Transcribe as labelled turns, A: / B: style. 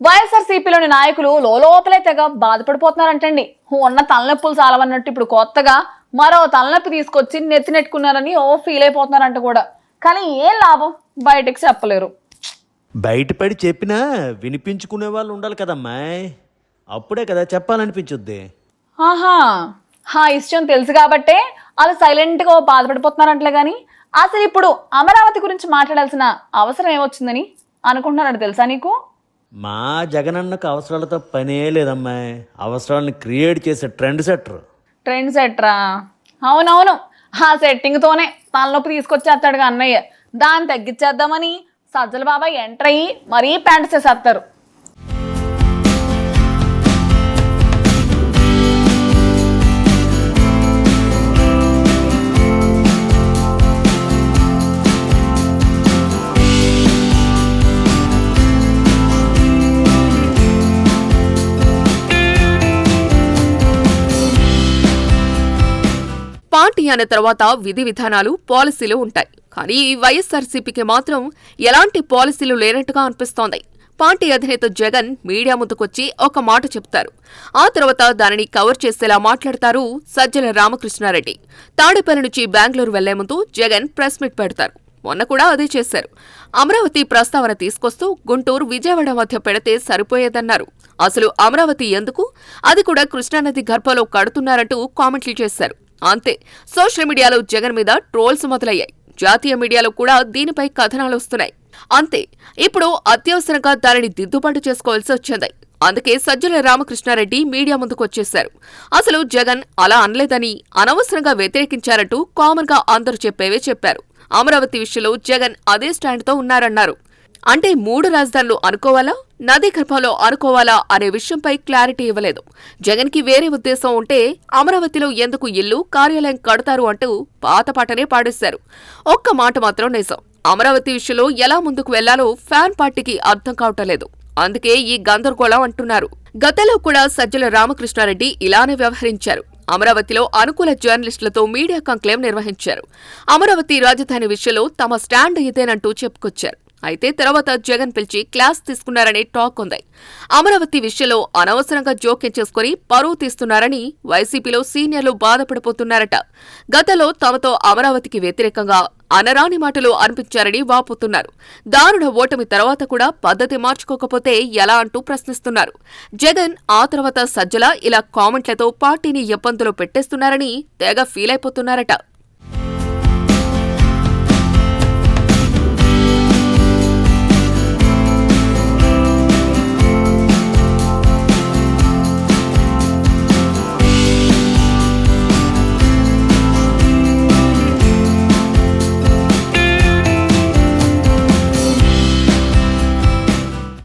A: వైఎస్ఆర్సీపీలోని నాయకులు లోపలే తెగ బాధపడిపోతున్నారంటండి. ఉన్న తలనొప్పులు చాలవన్నట్టు ఇప్పుడు కొత్తగా మరో తలనొప్పి తీసుకొచ్చి నెత్తినెట్టుకున్నారని ఫీల్ అయిపోతున్నారంట కూడా. కానీ ఏం లాభం, బయటకు చెప్పలేరు.
B: బయటపడి చెప్పినా వినిపించుకునే వాళ్ళు ఉండాలి కదమ్మా, అప్పుడే కదా చెప్పాలనిపించుద్ది.
A: ఆహా, ఆ ఇష్టం తెలుసు కాబట్టే వాళ్ళు సైలెంట్గా బాధపడిపోతున్నారంటలే. కానీ అసలు ఇప్పుడు అమరావతి గురించి మాట్లాడాల్సిన అవసరం ఏమొచ్చిందని అనుకుంటున్నారంట తెలుసా నీకు?
B: మా జగనన్నకు అవసరాలతో పనే లేదమ్మా, అవసరాలను క్రియేట్ చేసే ట్రెండ్
A: సెట్టరా? అవునవును, ఆ సెట్టింగ్తోనే తలనొప్పి తీసుకొచ్చేస్తాడుగా అన్నయ్య. దాన్ని తగ్గించేద్దామని సజ్జల బాబాయ్ ఎంటర్ అయ్యి మరీ ప్యాంట్ చేసేస్తారు.
C: పార్టీ అనే తర్వాత విధి విధానాలు, పాలసీలు ఉంటాయి. కానీ వైఎస్ఆర్సీపీకి మాత్రం ఎలాంటి పాలసీలు లేనట్టుగా అనిపిస్తోంది. పార్టీ అధినేత జగన్ మీడియా ముందుకొచ్చి ఒక మాట చెప్తారు, ఆ తర్వాత దానిని కవర్ చేసేలా మాట్లాడతారు సజ్జల రామకృష్ణారెడ్డి. తాడేపల్లి నుంచి బెంగళూరు వెళ్లే ముందు జగన్ ప్రెస్ మీట్ పెడతారు. మొన్న కూడా అదే చేశారు. అమరావతి ప్రస్తావన తీసుకొస్తూ గుంటూరు, విజయవాడ మధ్య పెడితే సరిపోయేదన్నారు. అసలు అమరావతి ఎందుకు, అది కూడా కృష్ణానది గర్భంలో కడుతున్నారంటూ కామెంట్లు చేశారు. అంతే, సోషల్ మీడియాలో జగన్ మీద ట్రోల్స్ మొదలయ్యాయి. జాతీయ మీడియాలో కూడా దీనిపై కథనాలు వస్తున్నాయి. అంతే, ఇప్పుడు అత్యవసరంగా దానిని దిద్దుబాటు చేసుకోవాల్సి వచ్చింది. అందుకే సజ్జల రామకృష్ణారెడ్డి మీడియా ముందుకొచ్చేశారు. అసలు జగన్ అలా అనలేదని, అనవసరంగా వ్యతిరేకించారంటూ కామన్ గా అందరూ చెప్పేవే చెప్పారు. అమరావతి విషయంలో జగన్ అదే స్టాండ్తో ఉన్నారన్నారు. అంటే 3 రాజధానులు అనుకోవాలా, నదీ గర్భంలో అనుకోవాలా అనే విషయంపై క్లారిటీ ఇవ్వలేదు. జగన్ కి వేరే ఉద్దేశం ఉంటే అమరావతిలో ఎందుకు ఇల్లు, కార్యాలయం కడతారు అంటూ పాతపాటనే పాడేశారు. ఒక్క మాట మాత్రం నిజం, అమరావతి విషయంలో ఎలా ముందుకు వెళ్లాలో ఫ్యాన్ పార్టీకి అర్థం కావటలేదు. అందుకే ఈ గందరగోళం అంటున్నారు. గతంలో కూడా సజ్జల రామకృష్ణారెడ్డి ఇలానే వ్యవహరించారు. అమరావతిలో అనుకూల జర్నలిస్టులతో మీడియా కాంక్లేవ్ నిర్వహించారు. అమరావతి రాజధాని విషయంలో తమ స్టాండ్ ఇదేనంటూ చెప్పుకొచ్చారు. అయితే తర్వాత జగన్ పిలిచి క్లాస్ తీసుకున్నారనే టాక్ ఉంది. అమరావతి విషయంలో అనవసరంగా జోక్యం చేసుకుని పరువు తీస్తున్నారని వైసీపీలో సీనియర్లు బాధపడిపోతున్నారట. గతంలో తమతో అమరావతికి వ్యతిరేకంగా అనరాని మాటలు అనిపించారని వాపోతున్నారు. దారుణ ఓటమి తర్వాత కూడా పద్ధతి మార్చుకోకపోతే ఎలా అంటూ ప్రశ్నిస్తున్నారు. జగన్ ఆ తర్వాత సజ్జల ఇలా కామెంట్లతో పార్టీని ఇబ్బందులు పెట్టేస్తున్నారని తెగ ఫీల్ అయిపోతున్నారట.